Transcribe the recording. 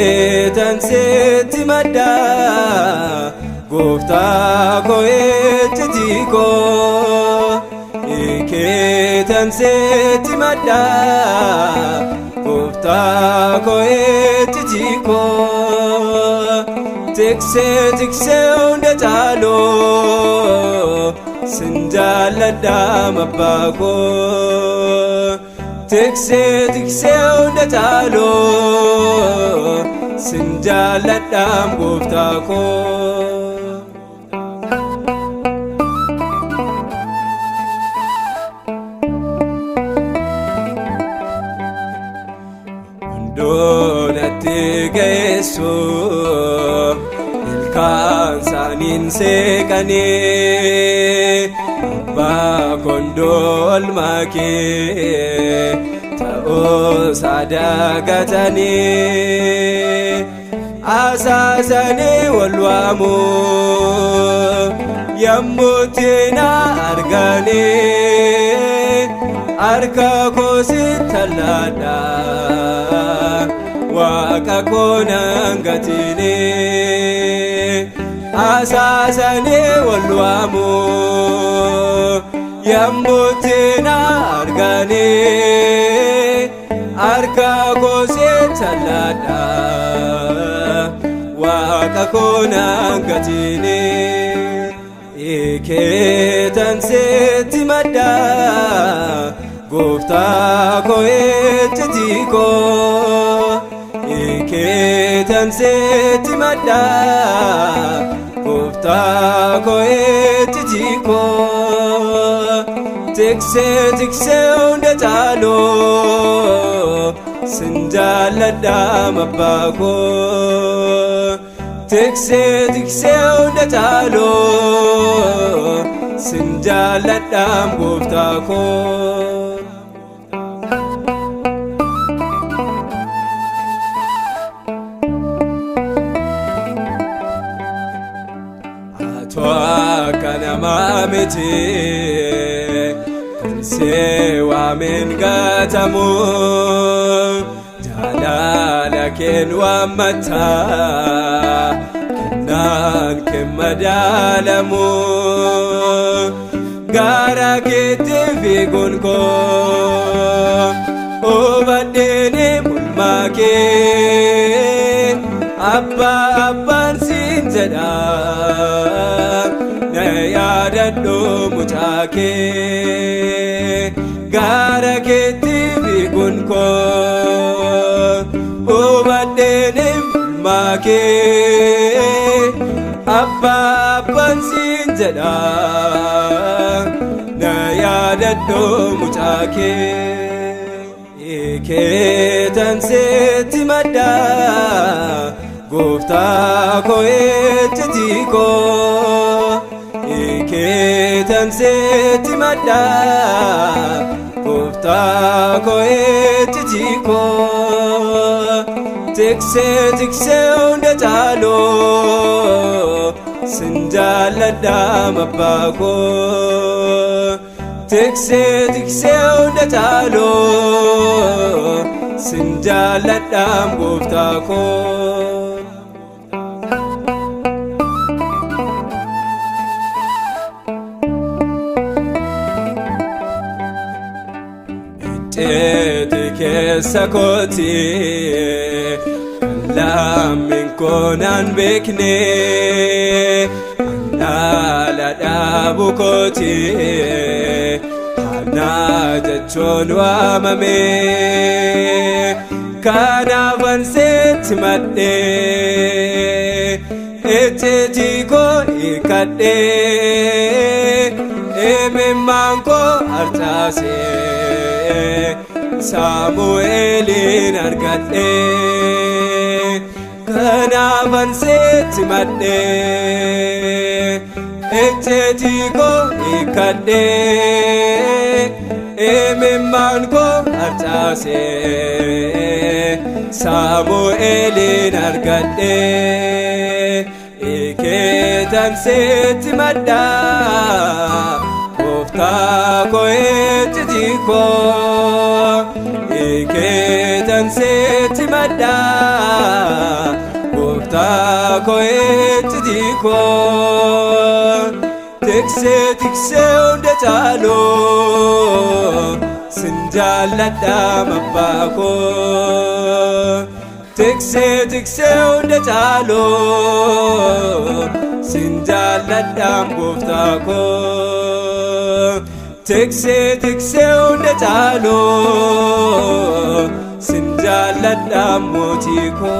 Ikeetan seetti maddaa gooftaa koo ejjetii koo. Ikeetan seetti maddaa gooftaa koo ejjetii koo. Tiksee hunda caaloo sin jaalladhaa abbaa koo. Tiksee hunda caaloo sin jaalladhaa gooftaa koo. Hundoonatti geessu ilkaan isaaniin seeqanii abbaa kondoo olmaa kee ta'uusaa dagatanii asaasanii wal waamu yommuutti na arganii harka koo sitti laadha waaqa koo nan gatini. Asaasanii wal waamu yommuutti na arganii harka koo sitti laadha waaqa koo nan gatini. Ikeetan seetti maddaa gooftaa koo ejjetii koo. Ikeetan seetti maddaa gooftaa koo ejjetii koo. Tiksee hunda caaloo sin jaalladhaa abbaa koo. Tiksee hunda caaloo sin jaalladhaa gooftaa koo. Akka namaa miti kan see waamen gatamu jaalala keen waammataa kennaan kee madaalamu. Gara keetti fiiguun koo hubadheeni mul'aa kee abbaan siin jedhaa na yaadadhu mucaa kee. Gara keetti fiiguun koo hubadheeni mul'aa kee abbaan siin jedhaa na yaadadhu mucaa kee. Ikeetan seetti maddaa gooftaa koo ejjetii koo. Ikeetan seetti maddaa gooftaa koo ejjetii koo. Tiksee hunda caaloo sin jaalladhaa abbaa koo. Tiksee hunda caaloo sin jaalladhaa gooftaa koo. Ejjeeti keessa kooti lammiin koo naan beekne dhaala dhaabu kooti hanaa jechuun waamame. Kanaafan seetti madhee ejjetii koo hiikadhee imimmaan koo harcaasee Saamu'eelin argadhee. Kanaafan seetti madhee ejjetii koo hiikadhee imimmaan koo harcaasee Saamu'eelin argadhee. Ikeetan seetti maddaa gooftaa koo ejjetii koo. Ikeetan seetti maddaa ko'etti ko tikse hunda caalu sin jaalladha abbaa ko tikse hunda caalu sin jaalladha gooftaa ko tikse hunda caalu sin jaalladha mootii ko